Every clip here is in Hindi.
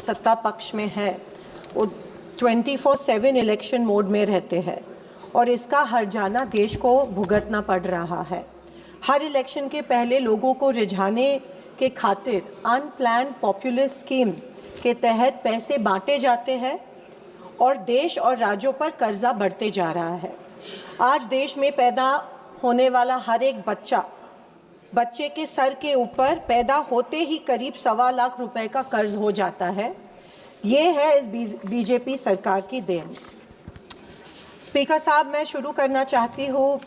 सत्ता पक्ष में है वो 24/7 इलेक्शन मोड में रहते हैं और इसका हर्जाना देश को भुगतना पड़ रहा है। हर इलेक्शन के पहले लोगों को रिझाने के खातिर अनप्लान पॉपुलिस्ट स्कीम्स के तहत पैसे बांटे जाते हैं और देश और राज्यों पर कर्जा बढ़ते जा रहा है। आज देश में पैदा होने वाला हर एक बच्चे के सर के ऊपर पैदा होते ही करीब 1.25 लाख रुपए का कर्ज हो जाता है। ये है इस बीजेपी सरकार की देन। स्पीकर साहब, मैं शुरू करना चाहती हूँ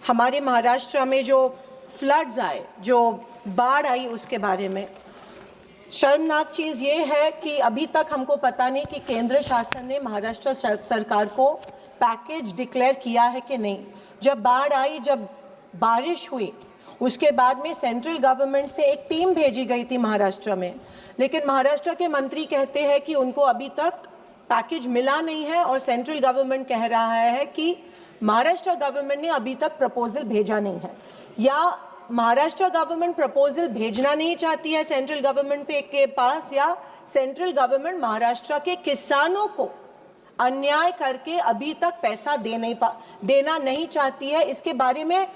हमारे महाराष्ट्र में जो फ्लड्स आए, जो बाढ़ आई, उसके बारे में। शर्मनाक चीज़ ये है कि अभी तक हमको पता नहीं कि केंद्र शासन ने महाराष्ट्र सरकार को पैकेज डिक्लेयर किया है कि नहीं। जब बाढ़ आई, जब बारिश हुई, उसके बाद में सेंट्रल गवर्नमेंट से एक टीम भेजी गई थी महाराष्ट्र में, लेकिन महाराष्ट्र के मंत्री कहते हैं कि उनको अभी तक पैकेज मिला नहीं है और सेंट्रल गवर्नमेंट कह रहा है कि महाराष्ट्र गवर्नमेंट ने अभी तक प्रपोजल भेजा नहीं है, या महाराष्ट्र गवर्नमेंट प्रपोजल भेजना नहीं चाहती है सेंट्रल गवर्नमेंट के पास, या सेंट्रल गवर्नमेंट महाराष्ट्र के किसानों को अन्याय करके अभी तक पैसा देना नहीं चाहती है। इसके बारे में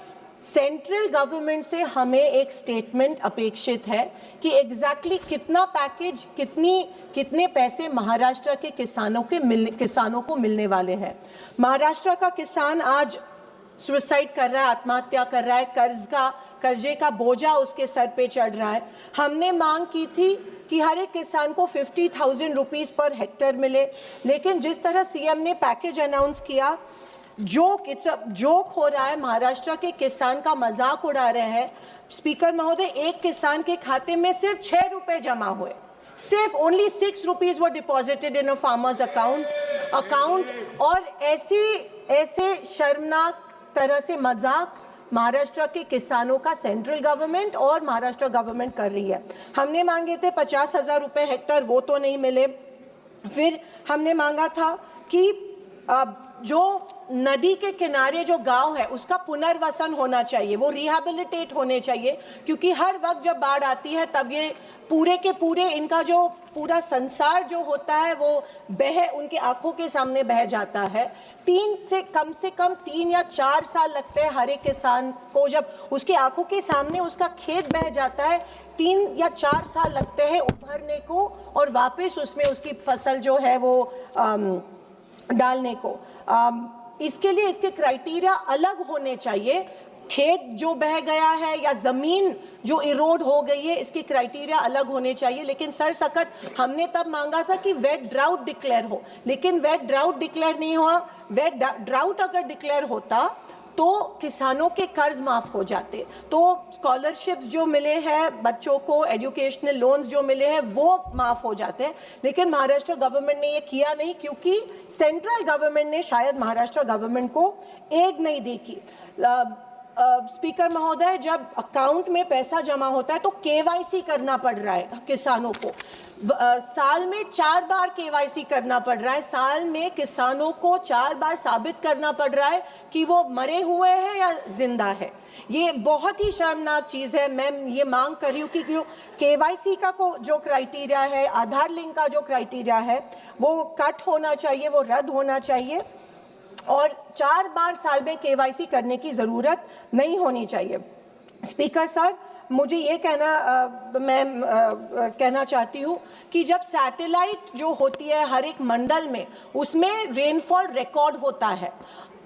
सेंट्रल गवर्नमेंट से हमें एक स्टेटमेंट अपेक्षित है कि एग्जैक्टली कितना पैकेज, कितने पैसे महाराष्ट्र के किसानों को मिलने वाले हैं। महाराष्ट्र का किसान आज सुसाइड कर रहा है, आत्महत्या कर रहा है, कर्जे का बोझा उसके सर पे चढ़ रहा है। हमने मांग की थी कि हर एक किसान को 50,000 रुपीज़ पर हेक्टेयर मिले, लेकिन जिस तरह सीएम ने पैकेज अनाउंस किया, जोक हो रहा है। महाराष्ट्र के किसान का मजाक उड़ा रहे हैं। स्पीकर महोदय, एक किसान के खाते में सिर्फ 6 रुपए जमा हुए, सिर्फ only 6 rupees were deposited in a farmers account. और ऐसे शर्मनाक तरह से मजाक महाराष्ट्र के किसानों का सेंट्रल गवर्नमेंट और महाराष्ट्र गवर्नमेंट कर रही है। हमने मांगे थे 50,000 रुपए हेक्टेयर, वो तो नहीं मिले। फिर हमने मांगा था कि जो नदी के किनारे जो गांव है उसका पुनर्वसन होना चाहिए, वो रिहैबिलिटेट होने चाहिए, क्योंकि हर वक्त जब बाढ़ आती है तब ये पूरे के पूरे इनका जो पूरा संसार जो होता है वो उनके आंखों के सामने बह जाता है। कम से कम 3 या 4 साल लगते हैं हर एक किसान को, जब उसकी आंखों के सामने उसका खेत बह जाता है 3 या 4 साल लगते हैं उभरने को और वापस उसमें उसकी फसल जो है वो डालने को। इसके लिए इसके क्राइटेरिया अलग होने चाहिए। खेत जो बह गया है या जमीन जो इरोड हो गई है, इसके क्राइटेरिया अलग होने चाहिए। लेकिन सरसकट हमने तब मांगा था कि वेट ड्राउट डिक्लेयर हो, लेकिन वेट ड्राउट डिक्लेयर नहीं हुआ। वेट ड्राउट अगर डिक्लेयर होता तो किसानों के कर्ज माफ हो जाते, तो स्कॉलरशिप्स जो मिले हैं बच्चों को, एजुकेशनल लोन्स जो मिले हैं वो माफ हो जाते हैं। लेकिन महाराष्ट्र गवर्नमेंट ने ये किया नहीं, क्योंकि सेंट्रल गवर्नमेंट ने शायद महाराष्ट्र गवर्नमेंट को एड नहीं दी की। स्पीकर महोदय, जब अकाउंट में पैसा जमा होता है तो केवाईसी करना पड़ रहा है किसानों को। साल में 4 बार केवाईसी करना पड़ रहा है। साल में किसानों को 4 बार साबित करना पड़ रहा है कि वो मरे हुए हैं या जिंदा है। ये बहुत ही शर्मनाक चीज़ है। मैं ये मांग कर रही हूँ कि केवाईसी का जो क्राइटेरिया है, आधार लिंक का जो क्राइटेरिया है, वो कट होना चाहिए, वो रद्द होना चाहिए और 4 बार साल में केवाईसी करने की ज़रूरत नहीं होनी चाहिए। स्पीकर साहब, मुझे ये कहना चाहती हूँ कि जब सैटेलाइट जो होती है हर एक मंडल में, उसमें रेनफॉल रिकॉर्ड होता है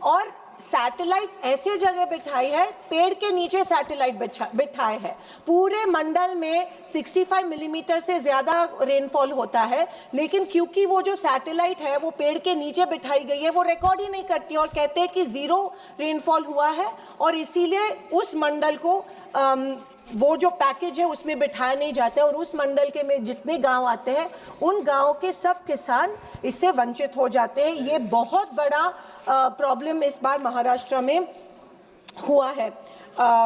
और सैटेलाइट्स ऐसे जगह बिठाई है, पेड़ के नीचे सैटेलाइट बिठाए है। पूरे मंडल में 65 मिलीमीटर से ज़्यादा रेनफॉल होता है, लेकिन क्योंकि वो जो सैटेलाइट है वो पेड़ के नीचे बिठाई गई है, वो रिकॉर्ड ही नहीं करती और कहते हैं कि 0 रेनफॉल हुआ है और इसीलिए उस मंडल को वो जो पैकेज है उसमें बिठाया नहीं जाता है और उस मंडल के में जितने गांव आते हैं उन गांवों के सब किसान इससे वंचित हो जाते हैं। ये बहुत बड़ा प्रॉब्लम इस बार महाराष्ट्र में हुआ है।